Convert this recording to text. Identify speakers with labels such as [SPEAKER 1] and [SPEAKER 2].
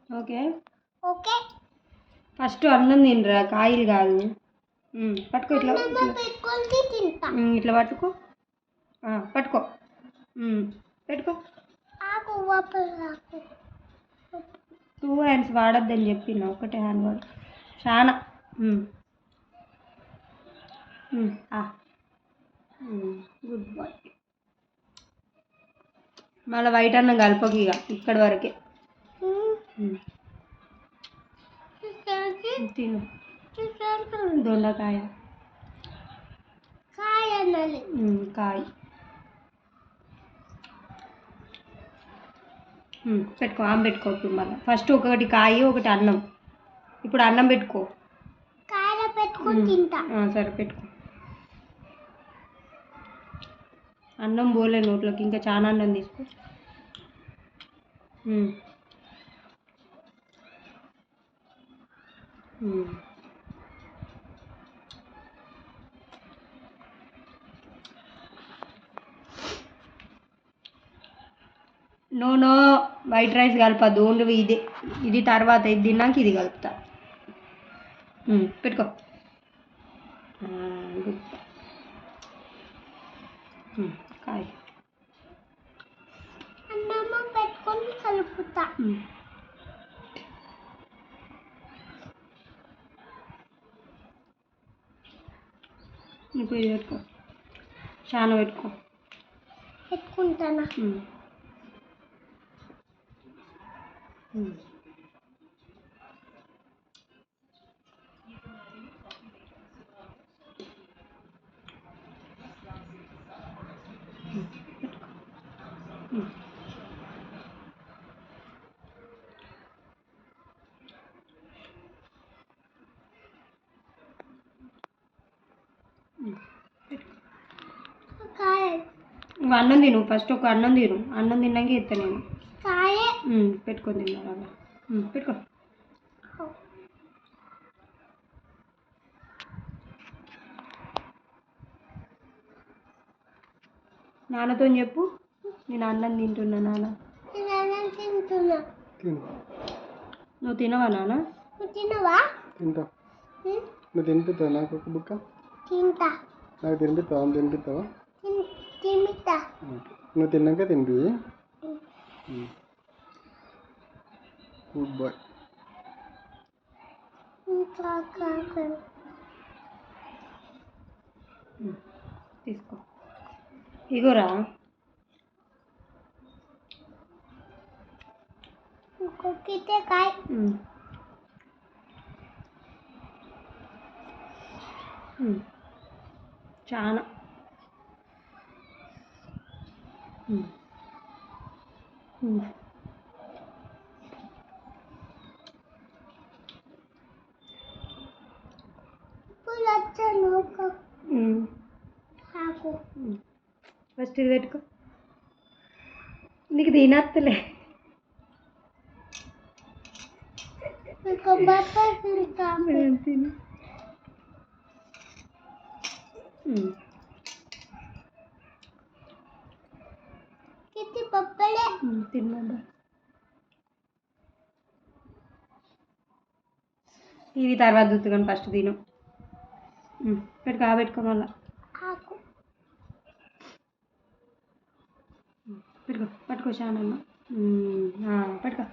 [SPEAKER 1] okay
[SPEAKER 2] okay
[SPEAKER 1] first అన్నం తినరా కాయలు కాదు పట్టుకో ఇట్లా ఇట్లా పట్టుకో పట్టుకో పెట్టుకో 2 హ్యాండ్స్ వాడద్దని చెప్పిన ఒకటే హ్యాండ్ వాడు చాలా గుడ్ బాయ్ మళ్ళీ వైట్ అన్నం కలపకి ఇక ఇక్కడి వరకే తిను దొండకాయ కాయ పెట్టుకో ఆమె పెట్టుకో ఇప్పుడు మళ్ళీ ఫస్ట్ ఒకటి కాయ ఒకటి అన్నం ఇప్పుడు అన్నం పెట్టుకో సరే పెట్టుకో అన్నం పోలే నోట్లోకి ఇంకా చాలా అన్నం తీసుకో నో వైట్ రైస్ కలపద్దు ఓన్లీ ఇది తర్వాత ఇది తిన్నాక ఇది కలుపుతా పెట్టుకో కాయ
[SPEAKER 2] పెట్టుకొని కలుపుతా
[SPEAKER 1] ఇప్పుడు ఇది పెట్టుకో చాలా
[SPEAKER 2] పెట్టుకుంటానా
[SPEAKER 1] అన్నం తిను ఫస్ట్ ఒక అన్నం తిన్నాక ఇస్తా నేను పెట్టుకొని తిన్నా పెట్టుకో నాన్నతో చెప్పు నేను అన్నం తింటున్నా నాన్న నువ్వు తినవా నాన్న
[SPEAKER 3] నువ్వు తినిపిస్తావా నాకు ఒక బుక్క నాకు తినిపిస్తావా నువ్వు తిన్నాక తినిపి గుడ్ బాయ్
[SPEAKER 1] తీసుకో ఇగోరా
[SPEAKER 2] కాయ
[SPEAKER 1] చాలా ఫస్ట్ ఇది పెట్టుకో నీకు తినత్తలే తిను తిన్నా ఇది తర్వాత చూద్దాం ఫస్ట్ తిను పెట్టుకో మళ్ళా పెట్టుకో చాలా పెట్టుకో